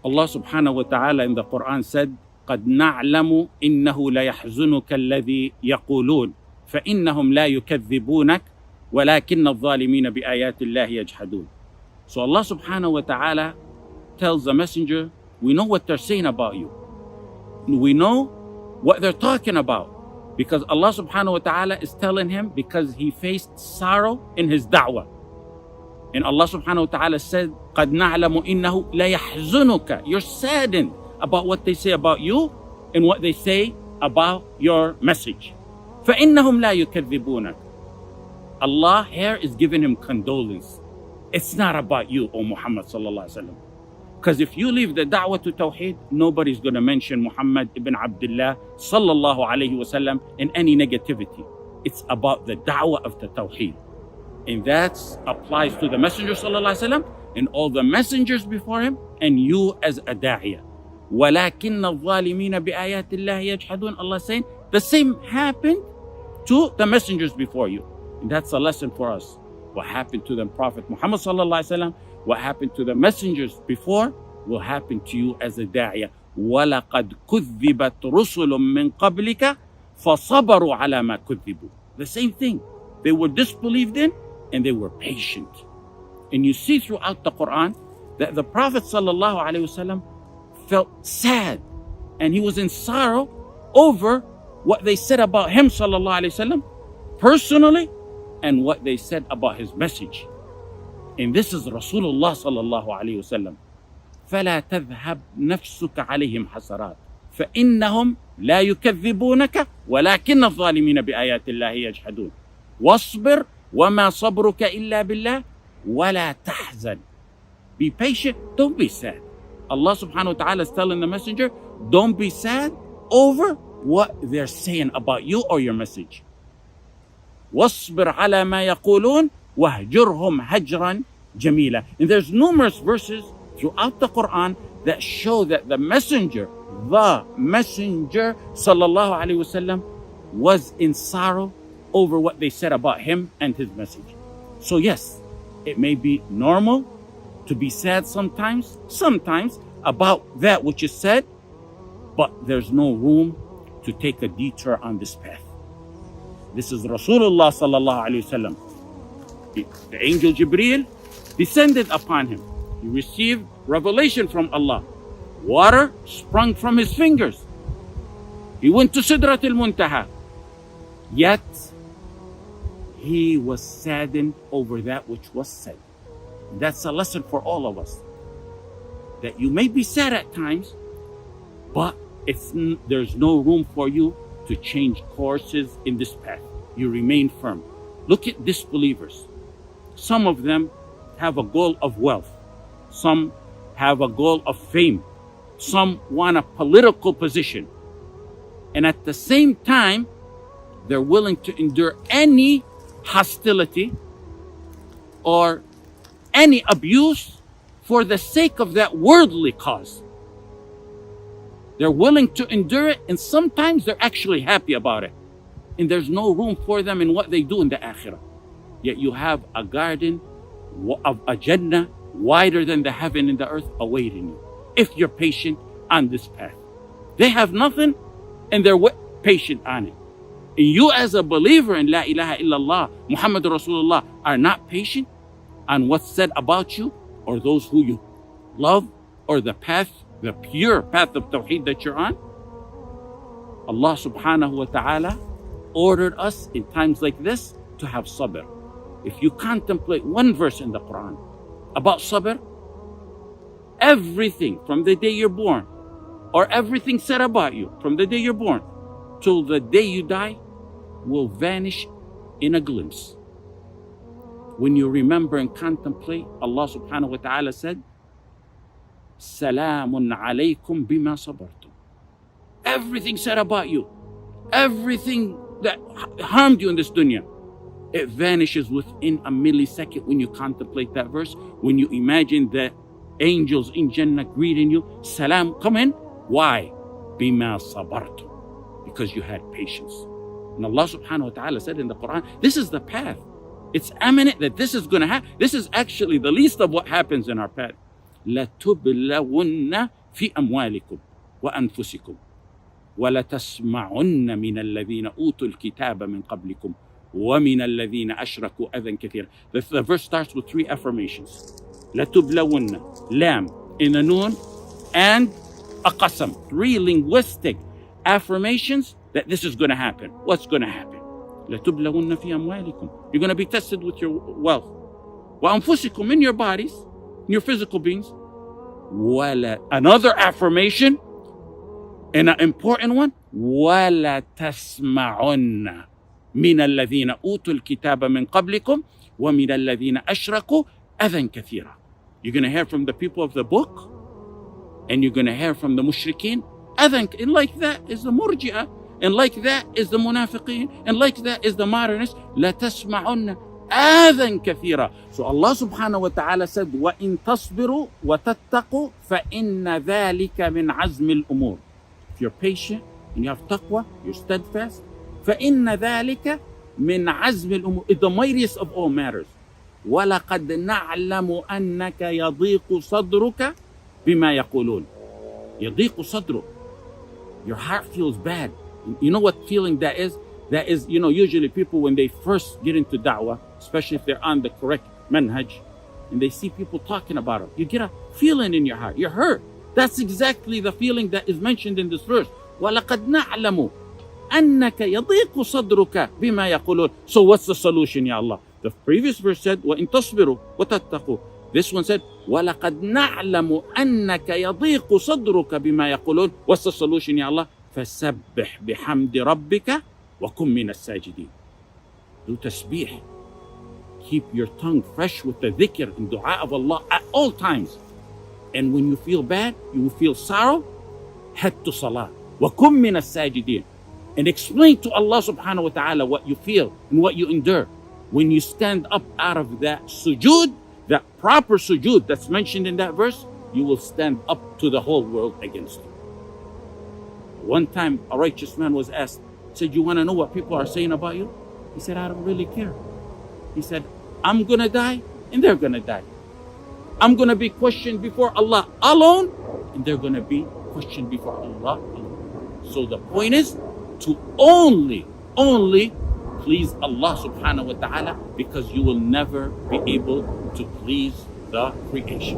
Allah subhanahu wa ta'ala in the Quran said, قَدْ نَعْلَمُ إِنَّهُ لَيَحْزُنُكَ الَّذِي يَقُولُونَ فَإِنَّهُمْ لَا يُكَذِّبُونَكَ وَلَكِنَّ الظَّالِمِينَ بِآيَاتِ اللَّهِ يَجْحَدُونَ. So Allah subhanahu wa ta'ala tells the messenger, we know what they're saying about you. We know what they're talking about. Because Allah subhanahu wa ta'ala is telling him because he faced sorrow in his da'wah. And Allah subhanahu wa ta'ala said, قَدْ نَعْلَمُ إِنَّهُ لَيَحْزُنُكَ. You're saddened about what they say about you and what they say about your message. فَإِنَّهُمْ لَا يُكَذِّبُونَكَ. Allah here is giving him condolence. It's not about you, O Muhammad sallallahu alaihi wasallam. Because if you leave the da'wah to Tawhīd, nobody's going to mention Muhammad ibn Abdullah sallallahu alaihi wasallam in any negativity. It's about the da'wah of the Tawhīd. And that applies to the Messenger sallallahu alaihi wasallam and all the messengers before him and you as a da'iyah. وَلَكِنَّ الظَّالِمِينَ بِآيَاتِ اللَّهِ يَجْحَدُونَ. Allah is saying the same happened to the messengers before you. And that's a lesson for us. What happened to the Prophet Muhammad sallallahu alaihi wasallam, what happened to the messengers before, will happen to you as a da'iyah. وَلَقَدْ كُذِّبَتْ رُسُلٌ مِّن قَبْلِكَ فَصَبَرُوا عَلَى مَا كُذِّبُوا. The same thing. They were disbelieved in and they were patient. And you see throughout the Quran that the Prophet sallallahu alaihi wasallam felt sad and he was in sorrow over what they said about him sallallahu alaihi wasallam personally and what they said about his message. And this is Rasulullah sallallahu alaihi wasallam. فَلَا تَذْهَبْ نَفْسُكَ عَلَيْهِمْ حَسَرَاتٍ فَإِنَّهُمْ لَا يُكَذِّبُونَكَ وَلَكِنَّ الظَّالِمِينَ بِآيَاتِ اللَّهِ يَجْحَدُونَ. وَاصْبِرْ وَمَا صَبْرُكَ إِلَّا بِاللَّهِ وَلَا تَحْزَنْ. Be patient, don't be sad. Allah subhanahu wa ta'ala is telling the messenger, don't be sad over what they're saying about you or your message. وَاصْبِرْ عَلَى مَا يَقُولُونَ وَهْجُرْهُمْ هَجْرًا جَمِيلًا. And there's numerous verses throughout the Quran that show that the messenger sallallahu alaihi wasallam was in sorrow over what they said about him and his message. So yes, it may be normal to be sad sometimes about that which is said, but there's no room to take a detour on this path. This is Rasulullah sallallahu alaihi wasallam. The angel Jibrīl descended upon him. He received revelation from Allah. Water sprung from his fingers. He went to Sidratul Muntaha. Yet, he was saddened over that which was said. That's a lesson for all of us. That you may be sad at times, but there's no room for you to change courses in this path. You remain firm. Look at disbelievers. Some of them have a goal of wealth. Some have a goal of fame. Some want a political position. And at the same time, they're willing to endure any hostility or any abuse for the sake of that worldly cause. They're willing to endure it, and sometimes they're actually happy about it. And there's no room for them in what they do in the akhirah. Yet you have a garden of a Jannah wider than the heaven and the earth awaiting you, if you're patient on this path. They have nothing and they're patient on it. And you as a believer in La ilaha illallah, Muhammad Rasulullah, are not patient on what's said about you or those who you love or the path, the pure path of Tawhīd that you're on. Allah subhanahu wa ta'ala ordered us in times like this to have sabr. If you contemplate one verse in the Quran about sabr, everything from the day you're born or everything said about you from the day you're born till the day you die will vanish in a glimpse. When you remember and contemplate, Allah subhanahu wa ta'ala said, Salamun alaykum bima sabartum. Everything said about you, everything that harmed you in this dunya, it vanishes within a millisecond when you contemplate that verse. When you imagine the angels in Jannah greeting you, Salam, come in. Why? Bima sabartum. Because you had patience. And Allah subhanahu wa ta'ala said in the Quran, this is the path. It's eminent that this is going to happen. This is actually the least of what happens in our path. لتبلون في أموالكم وأنفسكم ولتسمعن من الذين أوتوا الكتاب من قبلكم ومن الذين أشركوا أذى كثيرا. The verse starts with 3 affirmations. لتبلون, lam in a noon, and a qasam. 3 linguistic affirmations that this is going to happen. What's going to happen? لتبلون في أموالكم. You're going to be tested with your wealth. وأنفسكم, in your bodies, in your physical beings. Another affirmation, and an important one, وَلَتَسْمَعُنَّ مِنَ الَّذِينَ أُوتُوا الْكِتَابَ مِنْ قَبْلِكُمْ وَمِنَ الَّذِينَ أَشْرَكُوا أَذًى كَثِيرًا. You're going to hear from the people of the book, and you're going to hear from the mushrikeen. أذًى, and like that is the murji'ah, and like that is the munafiqeen, and like that is the modernists. لَتَسْمَعُنَّ أَذًى كَثِيرًا. So Allah subhanahu wa ta'ala said, وَإِن تَصْبِرُوا وَتَتَّقُوا فَإِنَّ ذَلِكَ مِنْ عَزْمِ الْأُمُورِ. If you're patient and you have taqwa, you're steadfast, فَإِنَّ ذَلِكَ مِنْ عَزْمِ الْأُمُورِ. It's the mightiest of all matters. وَلَقَدْ نَعْلَمُ أَنَّكَ يَضِيقُ صَدْرُكَ بِمَا يَقُولُونَ. يَضِيقُ صَدْرُكَ. Your heart feels bad. You know what feeling that is? That is, usually people when they first get into da'wah, especially if they're on the correct manhaj, and they see people talking about it, you get a feeling in your heart. You're hurt. That's exactly the feeling that is mentioned in this verse. وَلَقَدْ نَعْلَمُ أَنَّكَ يَضِيقُ صَدْرُكَ بِمَا يَقُولُونَ. So what's the solution, Ya Allah? The previous verse said, وَإِن تَصْبِرُوا وَتَتَّقُوا. This one said, وَلَقَدْ نَعْلَمُ أَنَّكَ يَضِيقُ صَدْرُكَ بِمَا يَقُولُونَ. What's the solution, Ya Allah? فَسَبِّحْ بِحَمْدِ رَبِّكَ وَكُن مِّنَ السَّاجِدِينَ. Do tasbih. Keep your tongue fresh with the dhikr and dua of Allah at all times. And when you feel bad, you feel sorrow, head to salah. وَكُن مِّنَ السَّاجِدِينَ. And explain to Allah subhanahu wa ta'ala what you feel and what you endure. When you stand up out of that sujood, that proper sujood that's mentioned in that verse, you will stand up to the whole world against you. One time a righteous man was asked, said, you want to know what people are saying about you? He said, I don't really care. He said, I'm going to die and they're going to die. I'm going to be questioned before Allah alone, and they're going to be questioned before Allah alone. So the point is to only please Allah subhanahu wa ta'ala, because you will never be able to please the creation.